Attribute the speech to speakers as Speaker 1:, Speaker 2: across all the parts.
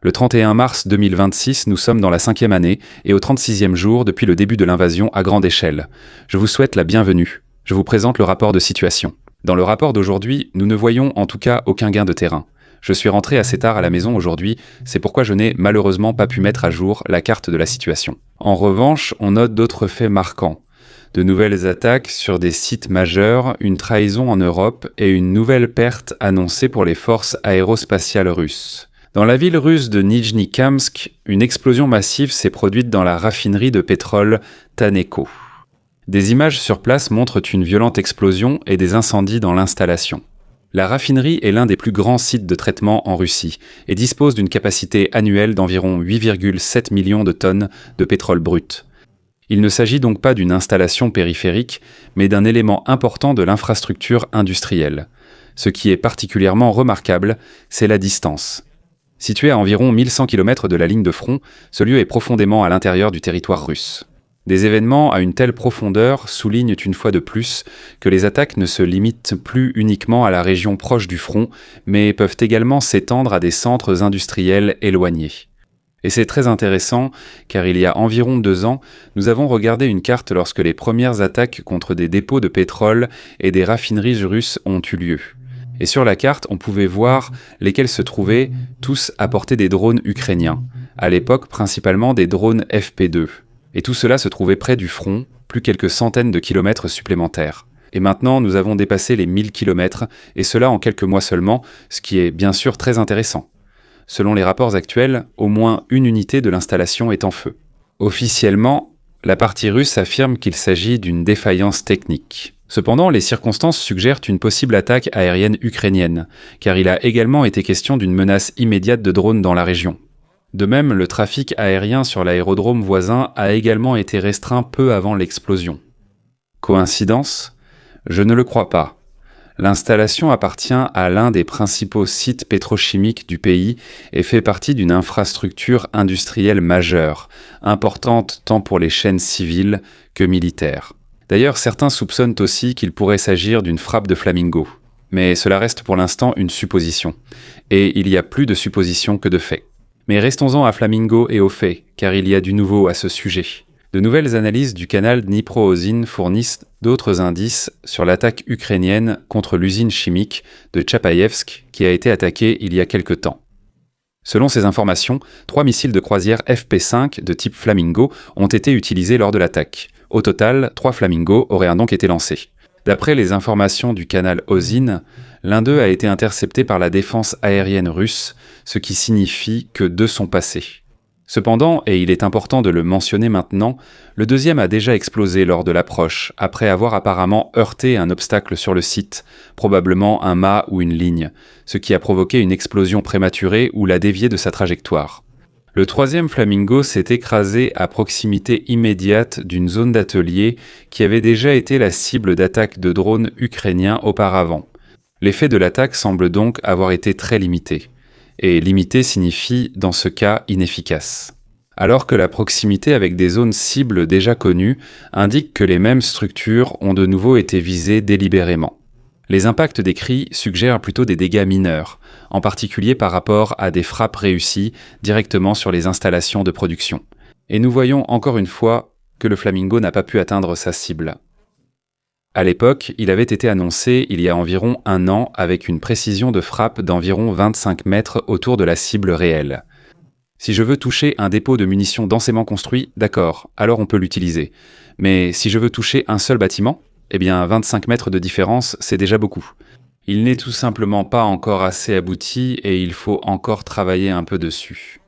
Speaker 1: Le 31 mars 2026, nous sommes dans la 5e année et au 36e jour depuis le début de l'invasion à grande échelle. Je vous souhaite la bienvenue. Je vous présente le rapport de situation. Dans le rapport d'aujourd'hui, nous ne voyons en tout cas aucun gain de terrain. Je suis rentré assez tard à la maison aujourd'hui, c'est pourquoi je n'ai malheureusement pas pu mettre à jour la carte de la situation. En revanche, on note d'autres faits marquants. De nouvelles attaques sur des sites majeurs, une trahison en Europe et une nouvelle perte annoncée pour les forces aérospatiales russes. Dans la ville russe de Nijni-Kamsk, une explosion massive s'est produite dans la raffinerie de pétrole Taneco. Des images sur place montrent une violente explosion et des incendies dans l'installation. La raffinerie est l'un des plus grands sites de traitement en Russie et dispose d'une capacité annuelle d'environ 8,7 millions de tonnes de pétrole brut. Il ne s'agit donc pas d'une installation périphérique, mais d'un élément important de l'infrastructure industrielle. Ce qui est particulièrement remarquable, c'est la distance. Situé à environ 1100 km de la ligne de front, ce lieu est profondément à l'intérieur du territoire russe. Des événements à une telle profondeur soulignent une fois de plus que les attaques ne se limitent plus uniquement à la région proche du front, mais peuvent également s'étendre à des centres industriels éloignés. Et c'est très intéressant, car il y a environ 2 ans, nous avons regardé une carte lorsque les premières attaques contre des dépôts de pétrole et des raffineries russes ont eu lieu. Et sur la carte, on pouvait voir lesquels se trouvaient tous à portée des drones ukrainiens, à l'époque principalement des drones FP2. Et tout cela se trouvait près du front, plus quelques centaines de kilomètres supplémentaires. Et maintenant, nous avons dépassé les 1000 kilomètres, et cela en quelques mois seulement, ce qui est bien sûr très intéressant. Selon les rapports actuels, au moins une unité de l'installation est en feu. Officiellement, la partie russe affirme qu'il s'agit d'une défaillance technique. Cependant, les circonstances suggèrent une possible attaque aérienne ukrainienne, car il a également été question d'une menace immédiate de drones dans la région. De même, le trafic aérien sur l'aérodrome voisin a également été restreint peu avant l'explosion. Coïncidence ? Je ne le crois pas. L'installation appartient à l'un des principaux sites pétrochimiques du pays et fait partie d'une infrastructure industrielle majeure, importante tant pour les chaînes civiles que militaires. D'ailleurs, certains soupçonnent aussi qu'il pourrait s'agir d'une frappe de Flamingo. Mais cela reste pour l'instant une supposition. Et il y a plus de suppositions que de faits. Mais restons-en à Flamingo et aux faits, car il y a du nouveau à ce sujet. De nouvelles analyses du canal Dnipro-Ozyn fournissent d'autres indices sur l'attaque ukrainienne contre l'usine chimique de Tchapaïevsk qui a été attaquée il y a quelque temps. Selon ces informations, 3 missiles de croisière FP5 de type Flamingo ont été utilisés lors de l'attaque. Au total, 3 Flamingo auraient donc été lancés. D'après les informations du canal Ozyn, l'un d'eux a été intercepté par la défense aérienne russe, ce qui signifie que 2 sont passés. Cependant, et il est important de le mentionner maintenant, le deuxième a déjà explosé lors de l'approche, après avoir apparemment heurté un obstacle sur le site, probablement un mât ou une ligne, ce qui a provoqué une explosion prématurée ou l'a dévié de sa trajectoire. Le 3e Flamingo s'est écrasé à proximité immédiate d'une zone d'atelier qui avait déjà été la cible d'attaques de drones ukrainiens auparavant. L'effet de l'attaque semble donc avoir été très limité. Et limité signifie, dans ce cas, inefficace. Alors que la proximité avec des zones cibles déjà connues indique que les mêmes structures ont de nouveau été visées délibérément. Les impacts décrits suggèrent plutôt des dégâts mineurs, en particulier par rapport à des frappes réussies directement sur les installations de production. Et nous voyons encore une fois que le Flamingo n'a pas pu atteindre sa cible. À l'époque, il avait été annoncé il y a environ 1 an avec une précision de frappe d'environ 25 mètres autour de la cible réelle. Si je veux toucher un dépôt de munitions densément construit, d'accord, alors on peut l'utiliser. Mais si je veux toucher un seul bâtiment, eh bien 25 mètres de différence, c'est déjà beaucoup. Il n'est tout simplement pas encore assez abouti et il faut encore travailler un peu dessus.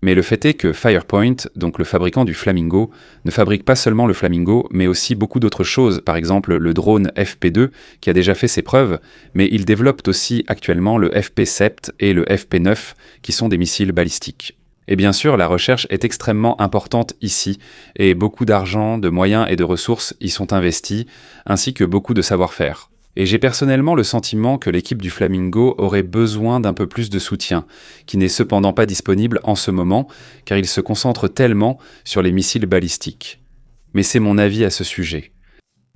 Speaker 1: Mais le fait est que Firepoint, donc le fabricant du Flamingo, ne fabrique pas seulement le Flamingo, mais aussi beaucoup d'autres choses, par exemple le drone FP2 qui a déjà fait ses preuves, mais il développe aussi actuellement le FP7 et le FP9 qui sont des missiles balistiques. Et bien sûr, la recherche est extrêmement importante ici, et beaucoup d'argent, de moyens et de ressources y sont investis, ainsi que beaucoup de savoir-faire. Et j'ai personnellement le sentiment que l'équipe du Flamingo aurait besoin d'un peu plus de soutien, qui n'est cependant pas disponible en ce moment, car il se concentre tellement sur les missiles balistiques. Mais c'est mon avis à ce sujet.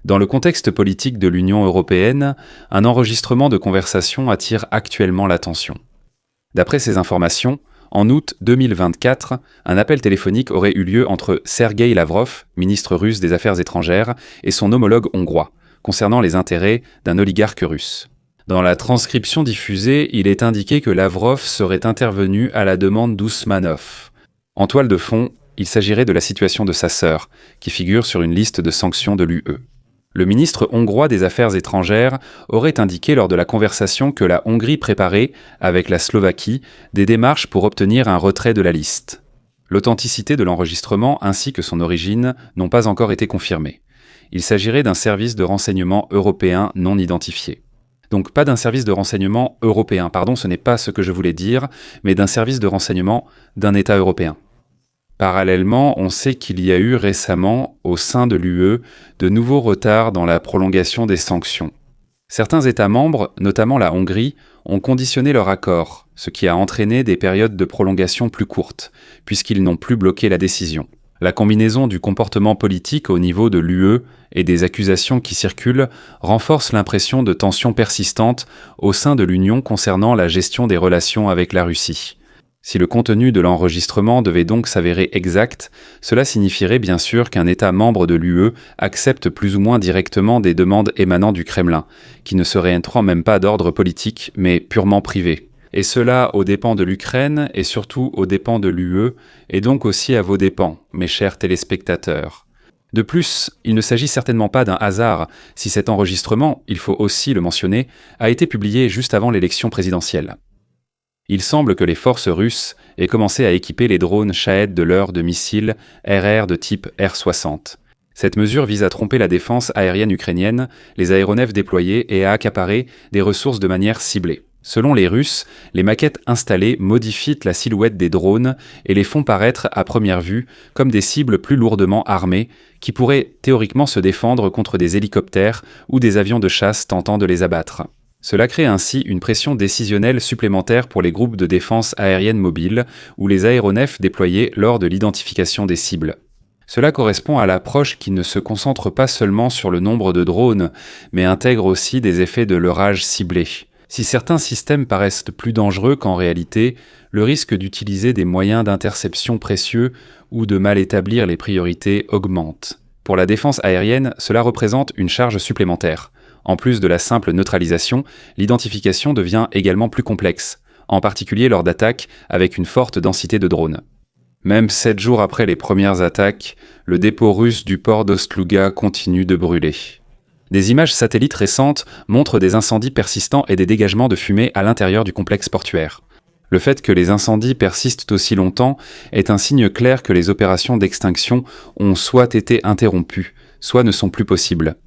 Speaker 1: Dans le contexte politique de l'Union européenne, un enregistrement de conversation attire actuellement l'attention. D'après ces informations, En août 2024, un appel téléphonique aurait eu lieu entre Sergueï Lavrov, ministre russe des Affaires étrangères, et son homologue hongrois, concernant les intérêts d'un oligarque russe. Dans la transcription diffusée, il est indiqué que Lavrov serait intervenu à la demande d'Ousmanov. En toile de fond, il s'agirait de la situation de sa sœur, qui figure sur une liste de sanctions de l'UE. Le ministre hongrois des Affaires étrangères aurait indiqué lors de la conversation que la Hongrie préparait, avec la Slovaquie, des démarches pour obtenir un retrait de la liste. L'authenticité de l'enregistrement ainsi que son origine n'ont pas encore été confirmées. Il s'agirait d'un service de renseignement européen non identifié. Donc pas d'un service de renseignement européen, ce n'est pas ce que je voulais dire, mais d'un service de renseignement d'un État européen. Parallèlement, on sait qu'il y a eu récemment, au sein de l'UE, de nouveaux retards dans la prolongation des sanctions. Certains États membres, notamment la Hongrie, ont conditionné leur accord, ce qui a entraîné des périodes de prolongation plus courtes, puisqu'ils n'ont plus bloqué la décision. La combinaison du comportement politique au niveau de l'UE et des accusations qui circulent renforce l'impression de tensions persistantes au sein de l'Union concernant la gestion des relations avec la Russie. Si le contenu de l'enregistrement devait donc s'avérer exact, cela signifierait bien sûr qu'un État membre de l'UE accepte plus ou moins directement des demandes émanant du Kremlin, qui ne seraient entrant même pas d'ordre politique, mais purement privé. Et cela aux dépens de l'Ukraine et surtout aux dépens de l'UE, et donc aussi à vos dépens, mes chers téléspectateurs. De plus, il ne s'agit certainement pas d'un hasard si cet enregistrement, il faut aussi le mentionner, a été publié juste avant l'élection présidentielle. Il semble que les forces russes aient commencé à équiper les drones Shahed de leur de missiles RR de type R-60. Cette mesure vise à tromper la défense aérienne ukrainienne, les aéronefs déployés et à accaparer des ressources de manière ciblée. Selon les Russes, les maquettes installées modifient la silhouette des drones et les font paraître à première vue comme des cibles plus lourdement armées qui pourraient théoriquement se défendre contre des hélicoptères ou des avions de chasse tentant de les abattre. Cela crée ainsi une pression décisionnelle supplémentaire pour les groupes de défense aérienne mobile ou les aéronefs déployés lors de l'identification des cibles. Cela correspond à l'approche qui ne se concentre pas seulement sur le nombre de drones, mais intègre aussi des effets de leurrage ciblé. Si certains systèmes paraissent plus dangereux qu'en réalité, le risque d'utiliser des moyens d'interception précieux ou de mal établir les priorités augmente. Pour la défense aérienne, cela représente une charge supplémentaire. En plus de la simple neutralisation, l'identification devient également plus complexe, en particulier lors d'attaques avec une forte densité de drones. Même 7 jours après les premières attaques, le dépôt russe du port d'Ost-Louga continue de brûler. Des images satellites récentes montrent des incendies persistants et des dégagements de fumée à l'intérieur du complexe portuaire. Le fait que les incendies persistent aussi longtemps est un signe clair que les opérations d'extinction ont soit été interrompues, soit ne sont plus possibles.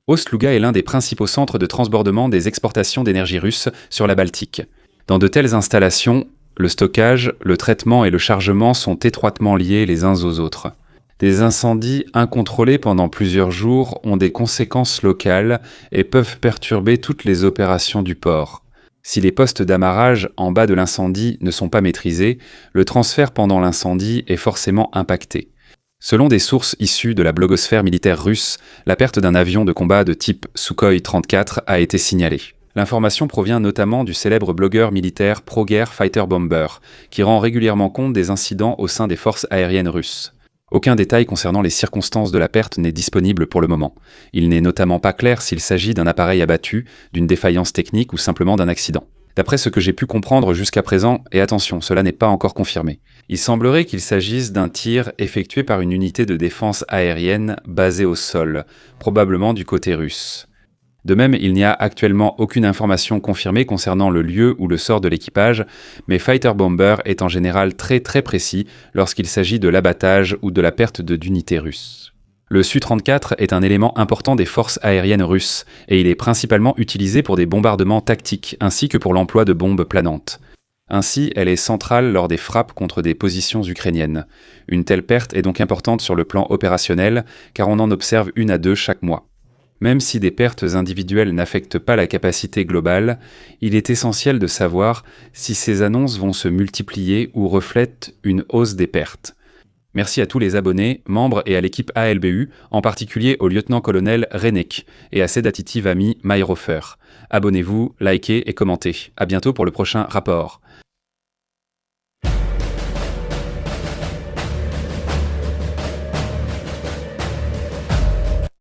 Speaker 1: Ost-Louga est l'un des principaux centres de transbordement des exportations d'énergie russe sur la Baltique. Dans de telles installations, le stockage, le traitement et le chargement sont étroitement liés les uns aux autres. Des incendies incontrôlés pendant plusieurs jours ont des conséquences locales et peuvent perturber toutes les opérations du port. Si les postes d'amarrage en bas de l'incendie ne sont pas maîtrisés, le transfert pendant l'incendie est forcément impacté. Selon des sources issues de la blogosphère militaire russe, la perte d'un avion de combat de type Sukhoi 34 a été signalée. L'information provient notamment du célèbre blogueur militaire ProGair Fighter Bomber, qui rend régulièrement compte des incidents au sein des forces aériennes russes. Aucun détail concernant les circonstances de la perte n'est disponible pour le moment. Il n'est notamment pas clair s'il s'agit d'un appareil abattu, d'une défaillance technique ou simplement d'un accident. D'après ce que j'ai pu comprendre jusqu'à présent, et attention, cela n'est pas encore confirmé, il semblerait qu'il s'agisse d'un tir effectué par une unité de défense aérienne basée au sol, probablement du côté russe. De même, il n'y a actuellement aucune information confirmée concernant le lieu ou le sort de l'équipage, mais Fighter Bomber est en général très précis lorsqu'il s'agit de l'abattage ou de la perte d'unités russes. Le Su-34 est un élément important des forces aériennes russes, et il est principalement utilisé pour des bombardements tactiques ainsi que pour l'emploi de bombes planantes. Ainsi, elle est centrale lors des frappes contre des positions ukrainiennes. Une telle perte est donc importante sur le plan opérationnel, car on en observe 1 à 2 chaque mois. Même si des pertes individuelles n'affectent pas la capacité globale, il est essentiel de savoir si ces annonces vont se multiplier ou reflètent une hausse des pertes. Merci à tous les abonnés, membres et à l'équipe ALBU, en particulier au lieutenant-colonel Renek et à ses datitives amis Myrofer. Abonnez-vous, likez et commentez. À bientôt pour le prochain rapport.